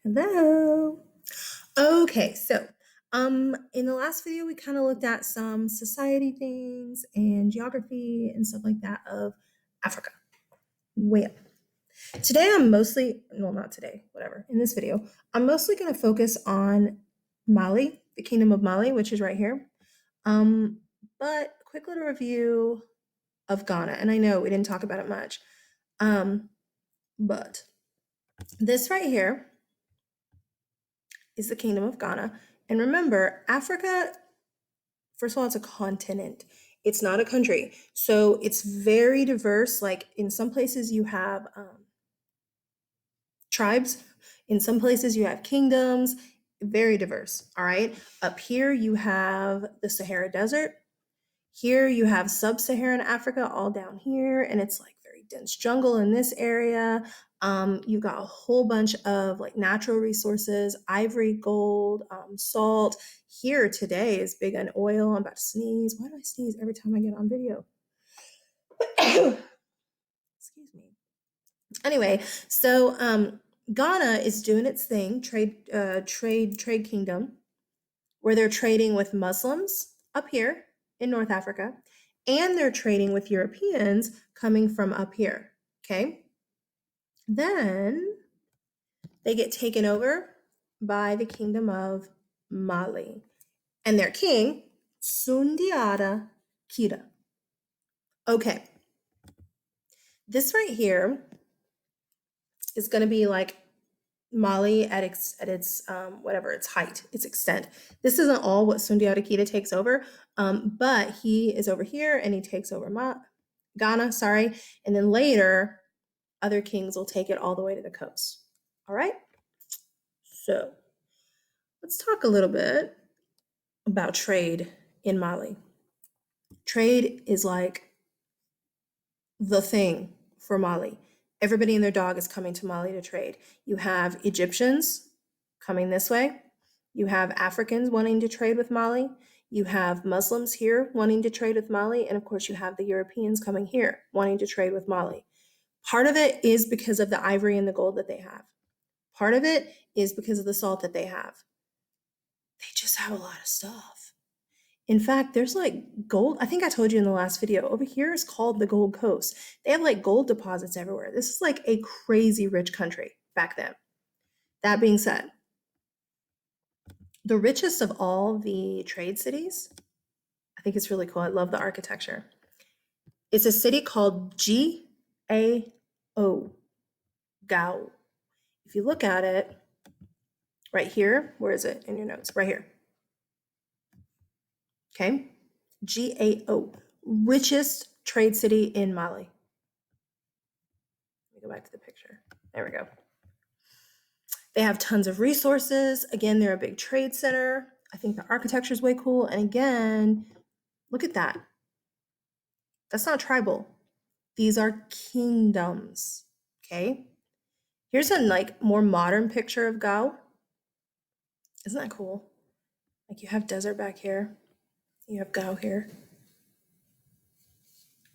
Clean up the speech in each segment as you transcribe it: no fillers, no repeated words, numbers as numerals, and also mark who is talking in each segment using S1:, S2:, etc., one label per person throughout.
S1: Hello. Okay, so in the last video we kind of looked at some society things and geography and stuff like that of Africa. Well, today I'm mostly, well, not today, whatever, in this video, I'm mostly going to focus on Mali, the Kingdom of Mali, which is right here. Um, but a quick little review of Ghana, and I know we didn't talk about it much. But this right here is the Kingdom of Ghana. And remember, Africa, first of all, it's a continent. It's not a country. So it's very diverse. Like in some places, you have tribes, in some places, you have kingdoms, very diverse. All right. Up here, you have the Sahara Desert. Here, you have sub Saharan Africa all down here, and it's like very dense jungle in this area. You've got a whole bunch of like natural resources, ivory, gold, salt. Here today is big on oil. I'm about to sneeze. Why do I sneeze every time I get on video? Excuse me. Anyway, so Ghana is doing its thing, trade kingdom, where they're trading with Muslims up here in North Africa, and they're trading with Europeans coming from up here. Okay. Then they get taken over by the Kingdom of Mali and their king, Sundiata Keita. Okay. This right here is going to be like Mali at its whatever its height, its extent. This isn't all what Sundiata Keita takes over, but he is over here and he takes over Ghana, sorry, and then later other kings will take it all the way to the coast. All right. So let's talk a little bit about trade in Mali. Trade is like the thing for Mali. Everybody and their dog is coming to Mali to trade. You have Egyptians coming this way. You have Africans wanting to trade with Mali. You have Muslims here wanting to trade with Mali. And of course, you have the Europeans coming here wanting to trade with Mali. Part of it is because of the ivory and the gold that they have. Part of it is because of the salt that they have. They just have a lot of stuff. In fact, there's like gold. I think I told you in the last video, over here is called the Gold Coast. They have like gold deposits everywhere. This is like a crazy rich country back then. That being said, the richest of all the trade cities, I think it's really cool. I love the architecture. It's a city called Gao. Gao. If you look at it right here, where is it in your notes? Right here. Okay. Gao. Richest trade city in Mali. Let me go back to the picture. There we go. They have tons of resources. Again, they're a big trade center. I think the architecture is way cool. And again, look at that. That's not tribal. These are kingdoms. Okay. Here's a like more modern picture of Gao. Isn't that cool? Like you have desert back here. You have Gao here.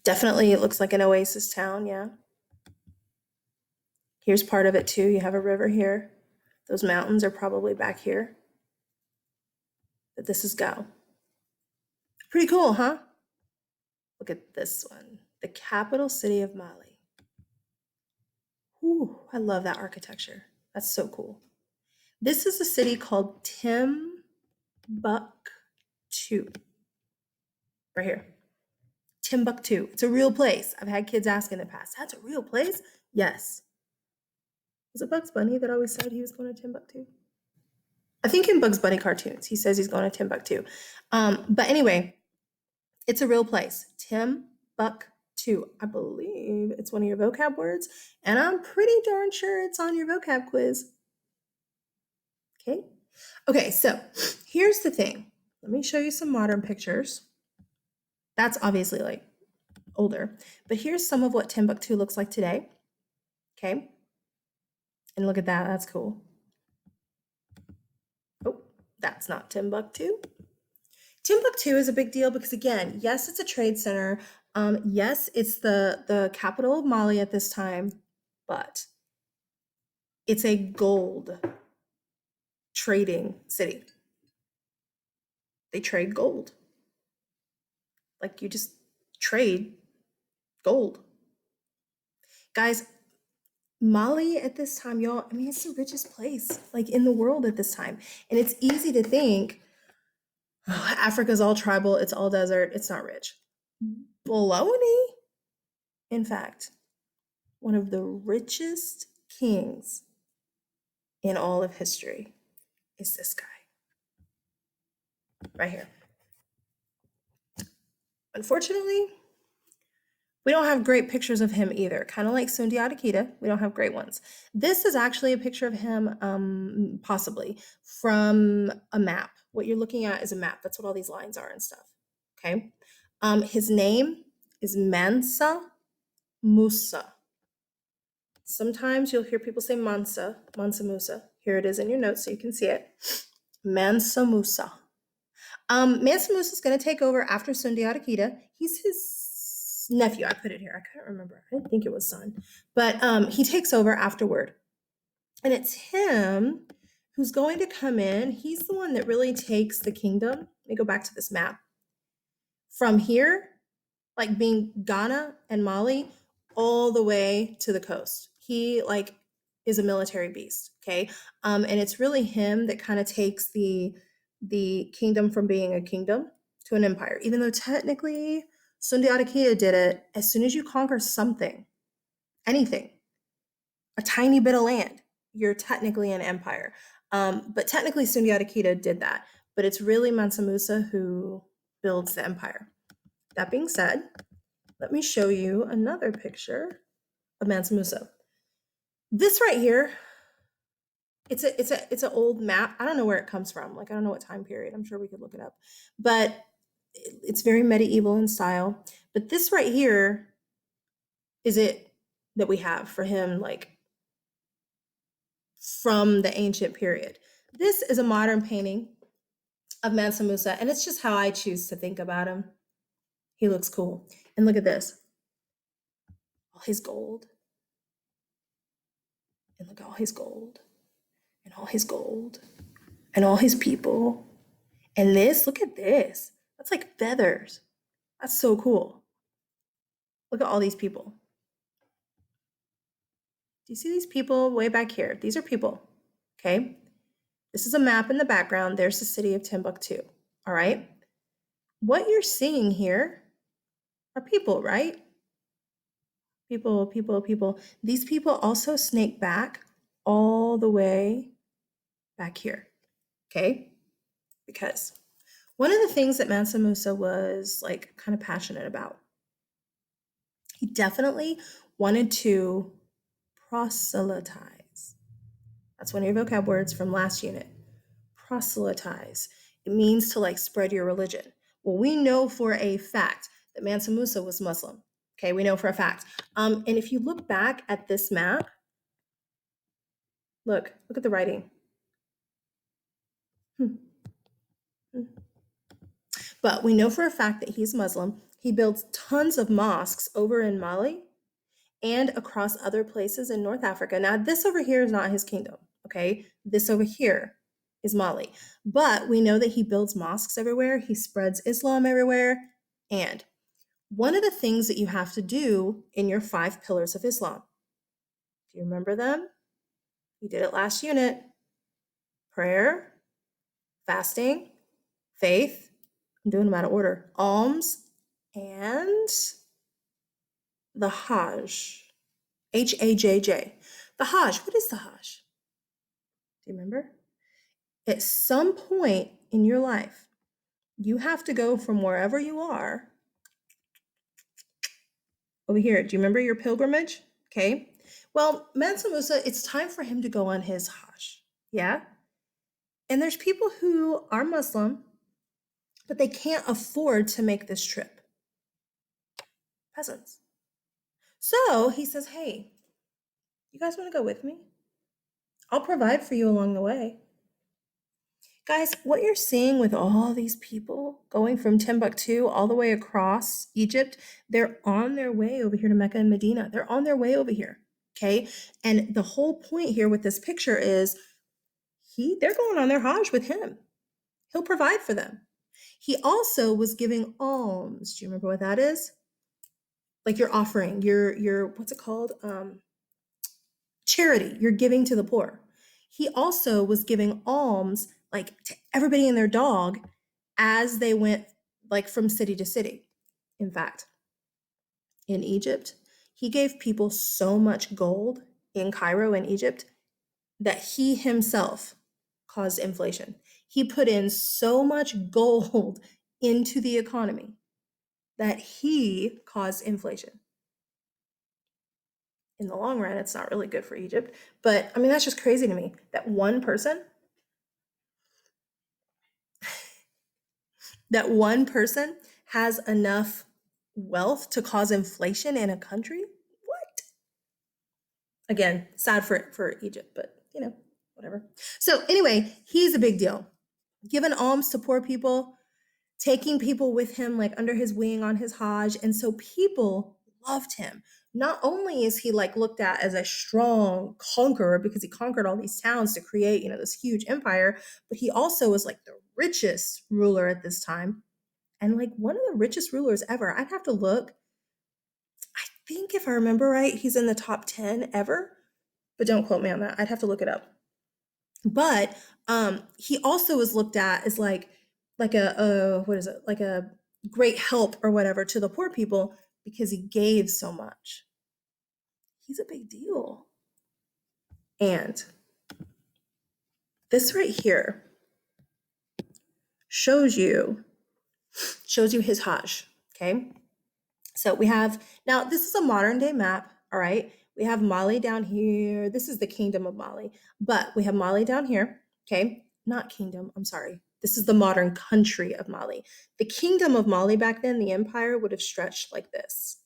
S1: Definitely it looks like an oasis town, yeah. Here's part of it too. You have a river here. Those mountains are probably back here. But this is Gao. Pretty cool, huh? Look at this one. The capital city of Mali. Ooh, I love that architecture. That's so cool. This is a city called Timbuktu. Right here. Timbuktu. It's a real place. I've had kids ask in the past, that's a real place? Yes. Was it Bugs Bunny that always said he was going to Timbuktu? I think in Bugs Bunny cartoons, he says he's going to Timbuktu. But anyway, it's a real place. Timbuktu. I believe it's one of your vocab words, and I'm pretty darn sure it's on your vocab quiz. Okay. Okay, so here's the thing. Let me show you some modern pictures. That's obviously like older, but here's some of what Timbuktu looks like today. Okay. And look at that. That's cool. Oh, that's not Timbuktu. Timbuktu is a big deal because again, yes, it's a trade center. Yes, it's the capital of Mali at this time, but it's a gold trading city. They trade gold. Like you just trade gold. Guys, Mali at this time, y'all, I mean, it's the richest place like in the world at this time. And it's easy to think, oh, Africa's all tribal, it's all desert, it's not rich. Baloney. In fact, one of the richest kings in all of history is this guy right here. Unfortunately, we don't have great pictures of him either. Kind of like Sundiata Keita, we don't have great ones. This is actually a picture of him, possibly from a map. What you're looking at is a map. That's what all these lines are and stuff. Okay. His name is Mansa Musa. Sometimes you'll hear people say Mansa Musa. Here it is in your notes so you can see it. Mansa Musa. Mansa Musa is going to take over after Sundiata Keita. He's his nephew. I put it here. I couldn't remember. I didn't think it was son. But he takes over afterward. And it's him who's going to come in. He's the one that really takes the kingdom. Let me go back to this map. From here, like being Ghana and Mali, all the way to the coast. He like is a military beast, okay? And it's really him that kind of takes the kingdom from being a kingdom to an empire. Even though technically Sundiata Keita did it, as soon as you conquer something, anything, a tiny bit of land, you're technically an empire. But technically Sundiata Keita did that. But it's really Mansa Musa who builds the empire. That being said, let me show you another picture of Mansa Musa. This right here, it's an old map. I don't know where it comes from. Like I don't know what time period. I'm sure we could look it up. But it's very medieval in style. But this right here is it that we have for him, like from the ancient period. This is a modern painting of Mansa Musa, and it's just how I choose to think about him. He looks cool. And look at this. All his gold. And look at all his gold. And all his gold. And all his people. And this, look at this. That's like feathers. That's so cool. Look at all these people. Do you see these people way back here? These are people, okay? This is a map in the background. There's the city of Timbuktu, all right? What you're seeing here are people, right? People, people, people. These people also snake back all the way back here, okay? Because one of the things that Mansa Musa was like kind of passionate about, he definitely wanted to proselytize. That's one of your vocab words from last unit. Proselytize. It means to like spread your religion. Well, we know for a fact that Mansa Musa was Muslim. Okay, we know for a fact. And if you look back at this map, look at the writing. But we know for a fact that he's Muslim. He builds tons of mosques over in Mali and across other places in North Africa. Now, this over here is not his kingdom, okay? This over here is Mali. But we know that he builds mosques everywhere, he spreads Islam everywhere. And one of the things that you have to do in your 5 pillars of Islam, do you remember them? You did it last unit. Prayer, fasting, faith, I'm doing them out of order, alms, and the Hajj. H-A-J-J. The Hajj, what is the Hajj? Do you remember? At some point in your life, you have to go from wherever you are over here. Do you remember your pilgrimage? Okay. Well, Mansa Musa, it's time for him to go on his Hajj. Yeah. And there's people who are Muslim, but they can't afford to make this trip. Peasants. So he says, hey, you guys want to go with me? I'll provide for you along the way. Guys, what you're seeing with all these people going from Timbuktu all the way across Egypt, they're on their way over here to Mecca and Medina. They're on their way over here, okay? And the whole point here with this picture is they're going on their Hajj with him. He'll provide for them. He also was giving alms. Do you remember what that is? Like your offering, your what's it called? Charity. You're giving to the poor. He also was giving alms like to everybody and their dog as they went like from city to city. In fact, in Egypt, he gave people so much gold in Cairo in Egypt that he himself caused inflation. He put in so much gold into the economy that he caused inflation. In the long run, it's not really good for Egypt. But I mean, that's just crazy to me that one person has enough wealth to cause inflation in a country. What? Again, sad for Egypt, but whatever. So anyway, he's a big deal. Giving alms to poor people, taking people with him like under his wing on his Hajj, and so people loved him. Not only is he like looked at as a strong conqueror because he conquered all these towns to create this huge empire, but he also was like the richest ruler at this time, and like one of the richest rulers ever. I'd have to look. I think if I remember right, he's in the top 10 ever, but don't quote me on that. I'd have to look it up. But he also was looked at as like a what is it, like a great help or whatever to the poor people because he gave so much. He's a big deal. And this right here shows you his Hajj. Okay, so we have, now this is a modern day map. All right, we have Mali down here. This is the kingdom of Mali, but we have Mali down here. Okay, not kingdom, I'm sorry, this is the modern country of Mali. The kingdom of Mali back then, the empire, would have stretched like this.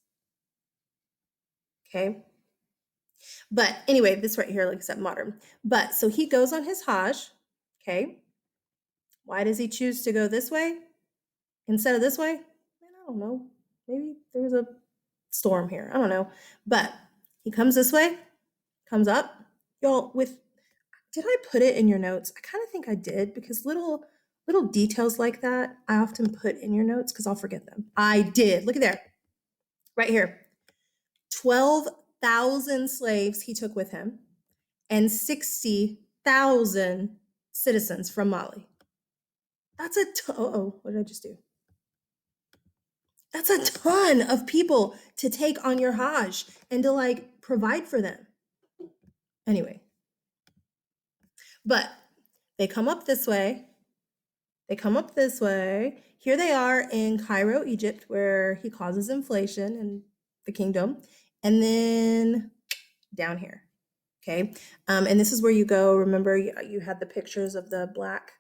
S1: Okay, but anyway, this right here, like I said, modern. But so he goes on his Hajj. Okay, why does he choose to go this way instead of this way? Man, I don't know. Maybe there was a storm here. I don't know. But he comes this way, comes up. Y'all, did I put it in your notes? I kind of think I did, because little details like that I often put in your notes because I'll forget them. I did. Look at there. Right here. 12,000 slaves he took with him and 60,000 citizens from Mali. That's what did I just do? That's a ton of people to take on your Hajj and to like provide for them. Anyway, but they come up this way. Here they are in Cairo, Egypt, where he causes inflation in the kingdom. And then down here. Okay. And this is where you go. Remember, you had the pictures of the black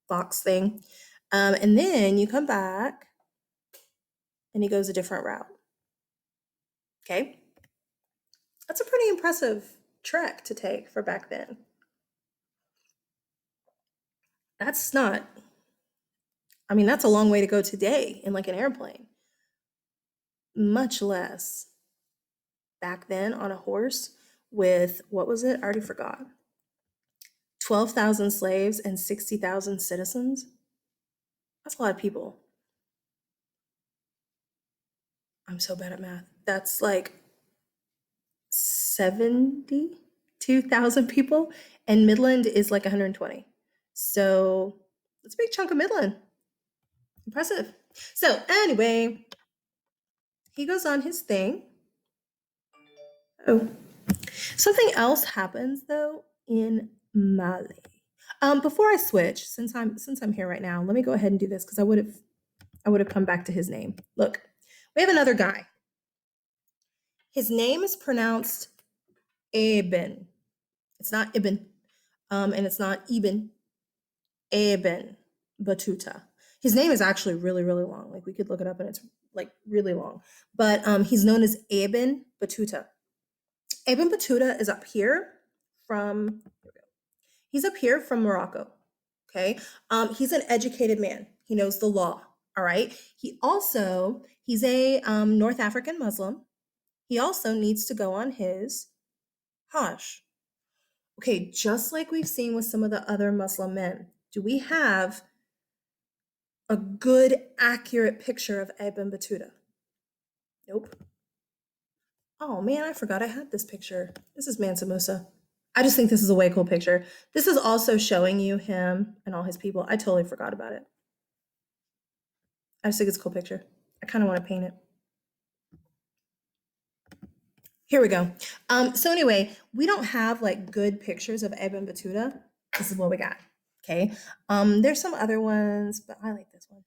S1: box thing. And then you come back and he goes a different route. Okay. That's a pretty impressive trek to take for back then. That's not, I mean, that's a long way to go today in like an airplane. Much less back then on a horse with, what was it? I already forgot. 12,000 slaves and 60,000 citizens. That's a lot of people. I'm so bad at math. That's like 72,000 people, and Midland is like 120. So that's a big chunk of Midland. Impressive. So anyway, he goes on his thing. Oh, something else happens though in Mali. Before I switch, since I'm here right now, let me go ahead and do this because I would have come back to his name. Look, we have another guy. His name is pronounced Ibn. It's not Ibn, and it's not Ibn. Ibn Battuta. His name is actually really, really long. Like we could look it up, and it's like really long. But he's known as Ibn Battuta. Ibn Battuta is up here from. He's up here from Morocco. Okay. He's an educated man. He knows the law. All right. He's a North African Muslim. He also needs to go on his Hajj. Okay, just like we've seen with some of the other Muslim men, do we have a good, accurate picture of Ibn Battuta? Nope. Oh man, I forgot I had this picture. This is Mansa Musa. I just think this is a way cool picture. This is also showing you him and all his people. I totally forgot about it. I just think it's a cool picture. I kind of want to paint it. Here we go. So anyway, we don't have like good pictures of Ibn Battuta. This is what we got. Okay. There's some other ones, but I like this one.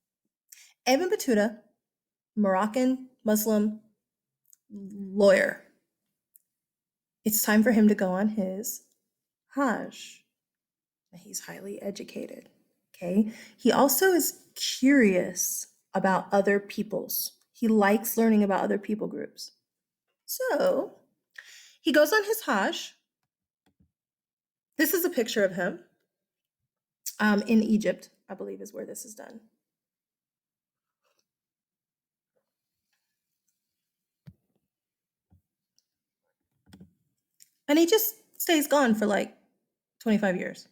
S1: Ibn Battuta, Moroccan Muslim lawyer. It's time for him to go on his Hajj. He's highly educated. Okay. He also is curious about other peoples. He likes learning about other people groups. So he goes on his Hajj. This is a picture of him in Egypt, I believe is where this is done. And he just stays gone for like 25 years.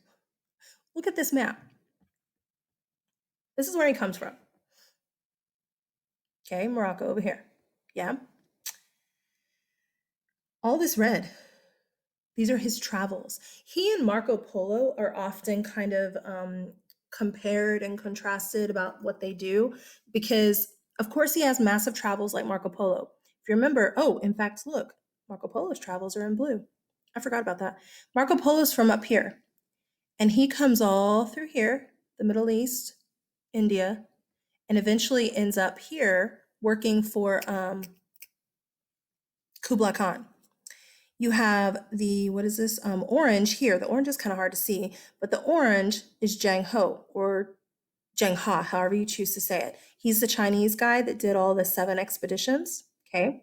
S1: Look at this map. This is where he comes from. Okay, Morocco over here. Yeah. All this red, these are his travels. He and Marco Polo are often kind of compared and contrasted about what they do because, of course, he has massive travels like Marco Polo. If you remember, oh, in fact, look, Marco Polo's travels are in blue. I forgot about that. Marco Polo's from up here, and he comes all through here, the Middle East, India, and eventually ends up here working for Kublai Khan. You have the, what is this, orange here. The orange is kind of hard to see, but the orange is Zhang Ho or Zheng Ha, however you choose to say it. He's the Chinese guy that did all the 7 expeditions, okay?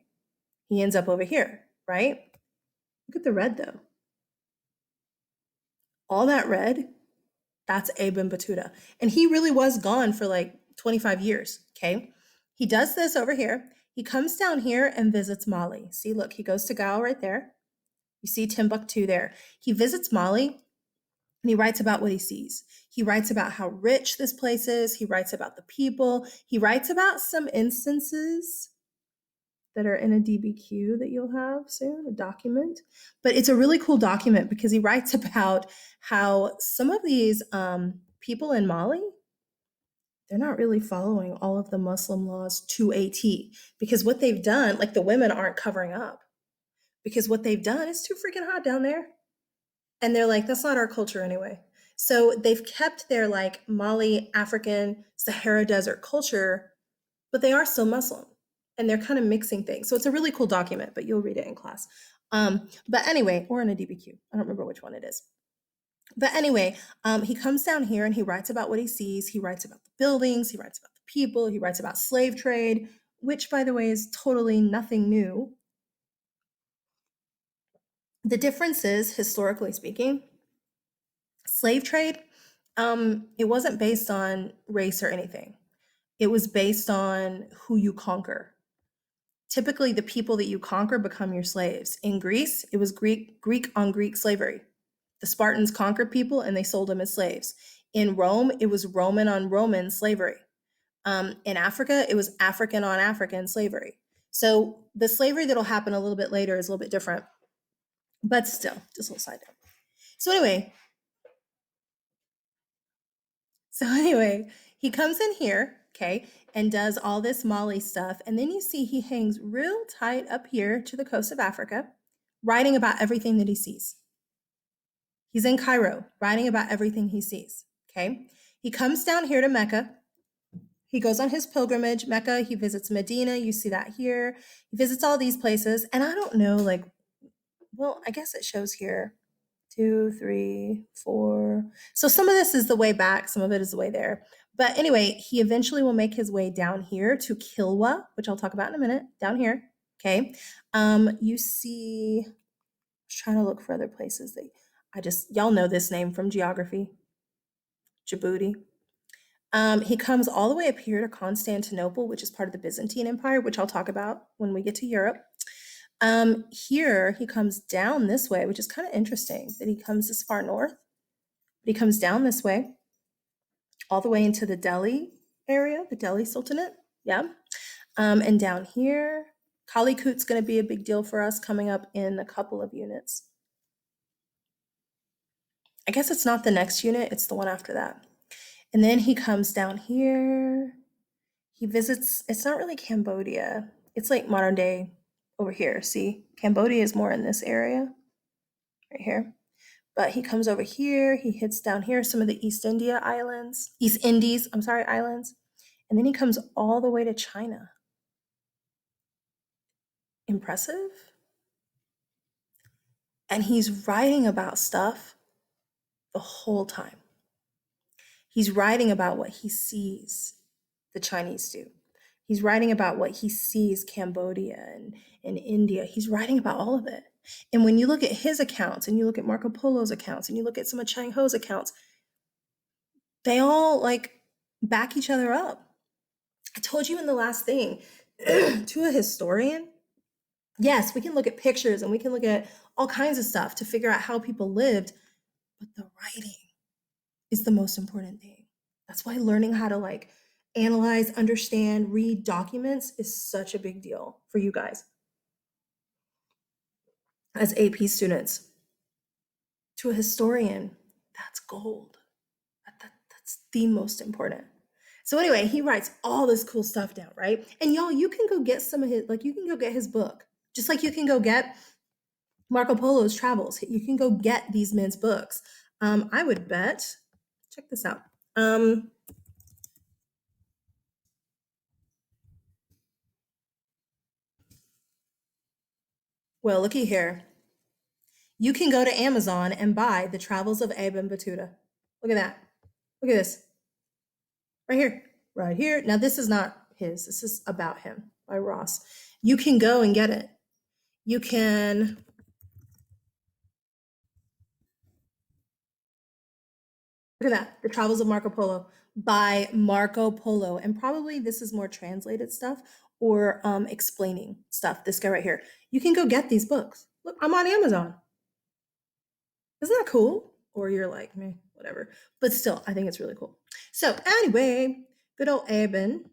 S1: He ends up over here, right? Look at the red though. All that red, that's Ibn Battuta. And he really was gone for like 25 years, okay? He does this over here. He comes down here and visits Mali. See, look, he goes to Gao right there. You see Timbuktu there. He visits Mali and he writes about what he sees. He writes about how rich this place is. He writes about the people. He writes about some instances that are in a DBQ that you'll have soon, a document. But it's a really cool document because he writes about how some of these people in Mali, they're not really following all of the Muslim laws to a T because what they've done, like the women aren't covering up because what they've done is too freaking hot down there. And they're like, that's not our culture anyway. So they've kept their like Mali, African, Sahara Desert culture, but they are still Muslim and they're kind of mixing things. So it's a really cool document, but you'll read it in class. But anyway, or in a DBQ. I don't remember which one it is. But anyway, he comes down here and he writes about what he sees. He writes about the buildings. He writes about the people. He writes about slave trade, which, by the way, is totally nothing new. The difference is, historically speaking, slave trade, it wasn't based on race or anything. It was based on who you conquer. Typically, the people that you conquer become your slaves. In Greece, it was Greek on Greek slavery. The Spartans conquered people and they sold them as slaves. In Rome, it was Roman on Roman slavery. In Africa, it was African on African slavery. So the slavery that'll happen a little bit later is a little bit different, but still, just a little side note. So anyway, he comes in here, okay, and does all this Mali stuff. And then you see he hangs real tight up here to the coast of Africa, writing about everything that he sees. He's in Cairo, writing about everything he sees, okay? He comes down here to Mecca. He goes on his pilgrimage, Mecca. He visits Medina. You see that here. He visits all these places. And I don't know, like, well, I guess it shows here 2, 3, 4. So some of this is the way back, some of it is the way there. But anyway, he eventually will make his way down here to Kilwa, which I'll talk about in a minute, down here. Okay. You see, I was trying to look for other places that y'all know this name from geography, Djibouti. He comes all the way up here to Constantinople, which is part of the Byzantine Empire, which I'll talk about when we get to Europe. Here he comes down this way, which is kind of interesting that he comes this far north. But he comes down this way, all the way into the Delhi area, the Delhi Sultanate. Yeah. And down here, Kalikut's going to be a big deal for us coming up in a couple of units. I guess it's not the next unit, it's the one after that. And then he comes down here. He visits, it's not really Cambodia. It's like modern day over here. See, Cambodia is more in this area right here. But he comes over here, he hits down here some of the East Indies, I'm sorry, islands. And then he comes all the way to China. Impressive. And he's writing about stuff the whole time. He's writing about what he sees the Chinese do. He's writing about what he sees Cambodia and India. He's writing about all of it. And when you look at his accounts and you look at Marco Polo's accounts and you look at some of Chang Ho's accounts, they all like back each other up. I told you in the last thing, to a historian, yes, we can look at pictures and we can look at all kinds of stuff to figure out how people lived, but the writing is the most important thing. That's why learning how to like analyze, understand, read documents is such a big deal for you guys as AP students. To a historian, that's gold. That's the most important. So anyway, he writes all this cool stuff down, right? And y'all, you can go get some of his, like you can go get his book, just like you can go get Marco Polo's travels. You can go get these men's books. I would bet, check this out. Well, looky here. You can go to Amazon and buy The Travels of Ibn Battuta. Look at that. Look at this. Right here. Right here. Now, this is not his. This is about him by Ross. You can go and get it. You can. Look at that. The Travels of Marco Polo by Marco Polo. And probably this is more translated stuff or explaining stuff. This guy right here. You can go get these books. Look, I'm on Amazon. Isn't that cool? Or you're like, meh, whatever. But still, I think it's really cool. So anyway, good old Aben.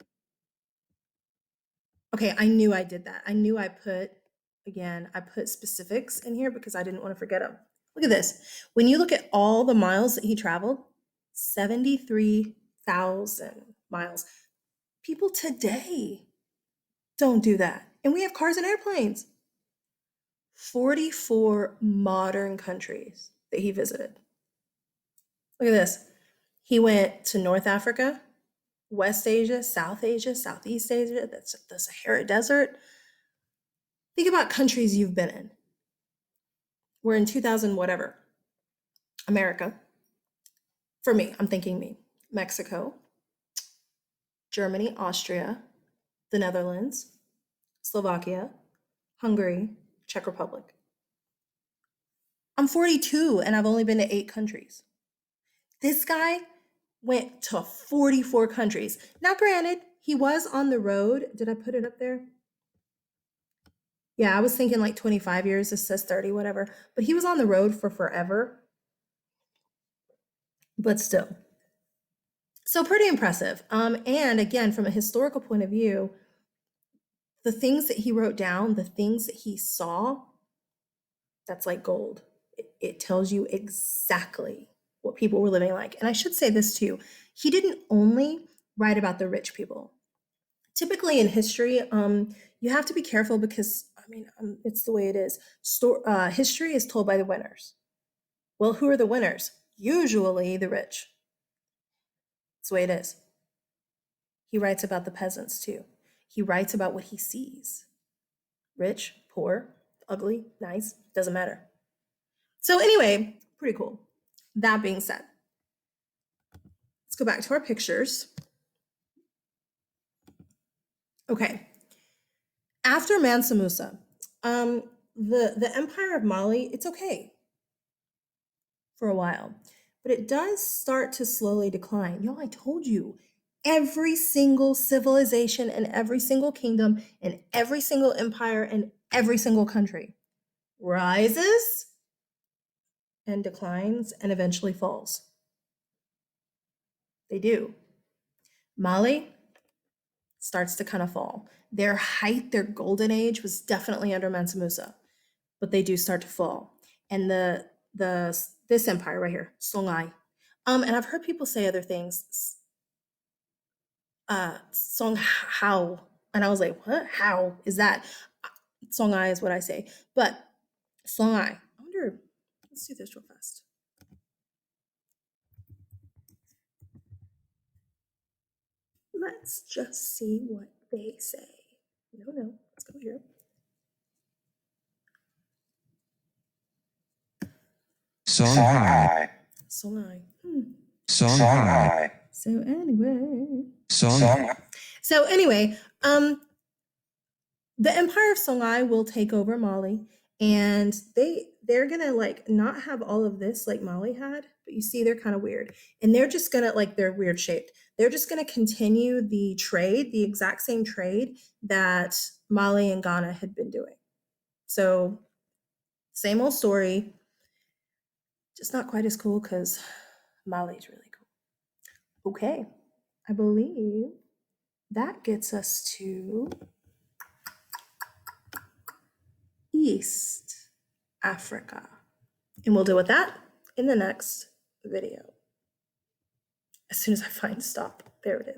S1: Okay, I knew I did that. I knew I put, again, I put specifics in here because I didn't want to forget them. Look at this. When you look at all the miles that he traveled, 73,000 miles. People today don't do that. And we have cars and airplanes. 44 modern countries that he visited. Look at this. He went to North Africa, West Asia, Southeast Asia, that's the Sahara Desert. Think about countries you've been in. We're in 2000 whatever. America. For me, I'm thinking me. Mexico, Germany, Austria, the Netherlands, Slovakia, Hungary, Czech Republic. I'm 42 and I've only been to 8 countries. This guy went to 44 countries. Now, granted, he was on the road. Did I put it up there? Yeah, I was thinking like 25 years. It says 30, whatever. But he was on the road for forever. But still. So pretty impressive. And again, from a historical point of view, the things that he wrote down, the things that he saw, that's like gold. It tells you exactly what people were living like. And I should say this too. He didn't only write about the rich people. Typically in history, you have to be careful because, I mean, it's the way it is. History is told by the winners. Well, who are the winners? Usually the rich. That's the way it is. He writes about the peasants too. He writes about what he sees. Rich, poor, ugly, nice, doesn't matter. So anyway, pretty cool. That being said, let's go back to our pictures. Okay. After Mansa Musa, the Empire of Mali, it's okay for a while, but it does start to slowly decline. Y'all, I told you, every single civilization and every single kingdom and every single empire and Every single country rises and declines and eventually falls. They do. Mali starts to kind of fall. Their height, their golden age was definitely under Mansa Musa, but they do start to fall. And this empire right here, Songhai. And I've heard people say other things. Song How, and I was like, what? How is that? Songhai is what I say, but Songhai. I wonder. Let's do this real fast. Let's just see what they say. No, let's go here.
S2: Songhai.
S1: Songhai.
S2: Songhai.
S1: So anyway.
S2: Songhai.
S1: So anyway, the Empire of Songhai will take over Mali, and they're gonna like not have all of this like Mali had, but you see they're kind of weird, and they're just gonna like they're weird shaped. They're just gonna continue the trade, the exact same trade that Mali and Ghana had been doing. So same old story, just not quite as cool because Mali's really cool. Okay, I believe that gets us to East Africa. And we'll deal with that in the next video. As soon as I find stop. There it is.